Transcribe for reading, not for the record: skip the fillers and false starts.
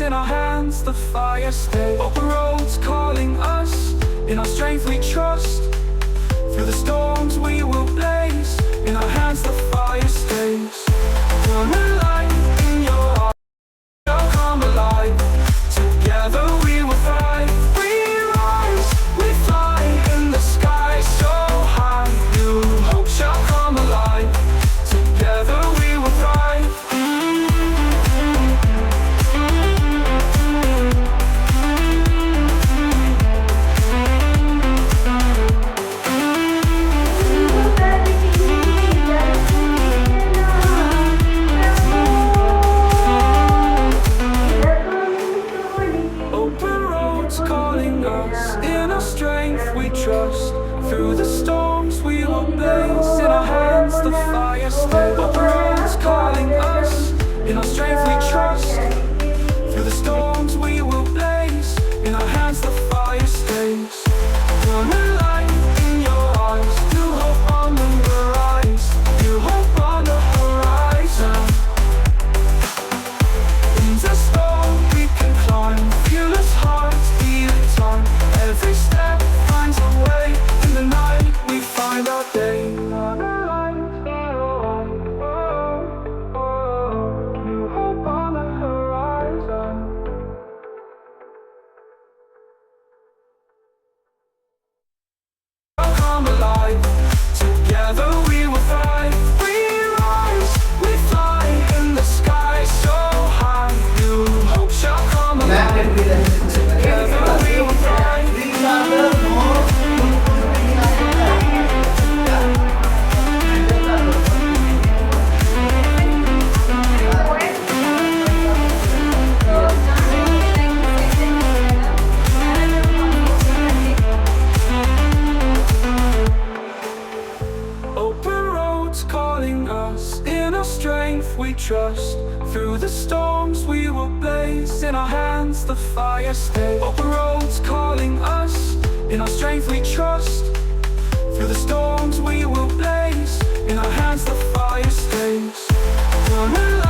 in our hands the fire stays. Open roads calling us, in our strength we trust. Through the storms we will blaze, in our hands the fire stays. Burn alive in your heart, shall come alive. Together we will thrive. We rise, we fly in the sky so high. New hope shall come alive. Together we will thrive. Open roads calling us, in our strength we trust. Through the storms we will blaze, in our hands the fire stays. Open roads calling us, in our strength we trust. Through the storms we will blaze, in our hands the fire stays. Burn alive in your eyes, new hope on the rise. New hope on the horizon. In the storm we can climb, fearless hearts beat in time. Every step finds a way, in the night we find our day. New hope on the horizon. Come alive, together we will thrive. We rise, we fly in the sky so high. New hope shall come alive. Together we will thrive. Open roads calling us, in our strength we trust. Through the storms we will blaze, in our hands the fire stays. Open roads calling us, in our strength we trust. Through the storms we will blaze, in our hands the fire stays. Burn alive.